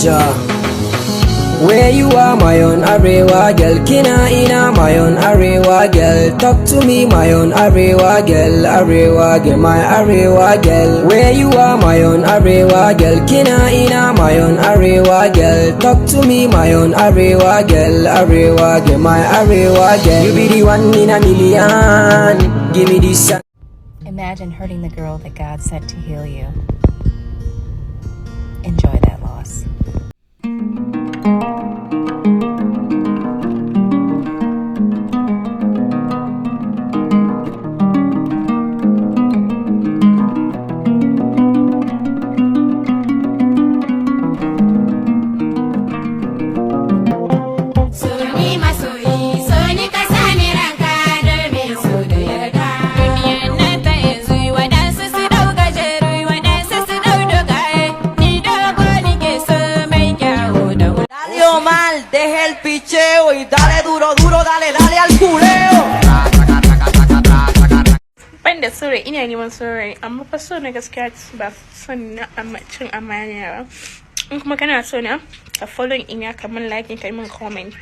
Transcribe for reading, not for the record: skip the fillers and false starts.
Ja. Where you are, my own arewa girl? Kina ina, my own arewa girl. Talk to me, my own arewa girl. Arewa girl, my arewa girl. Where you are, my own arewa girl? Kina ina, my own arewa girl. Talk to me, my own arewa girl. Arewa girl, my arewa girl. You be the one in a million. Give me this. Imagine hurting the girl that God sent to heal you. Enjoy that loss. Deja el picheo y dale duro, duro, dale, dale al culeo. Ban da saurayi ina neman saurayi amma fa so na gaskiya ba son na cin amana ba. In kuma kana so na ka follow ina kamar like kai min comment.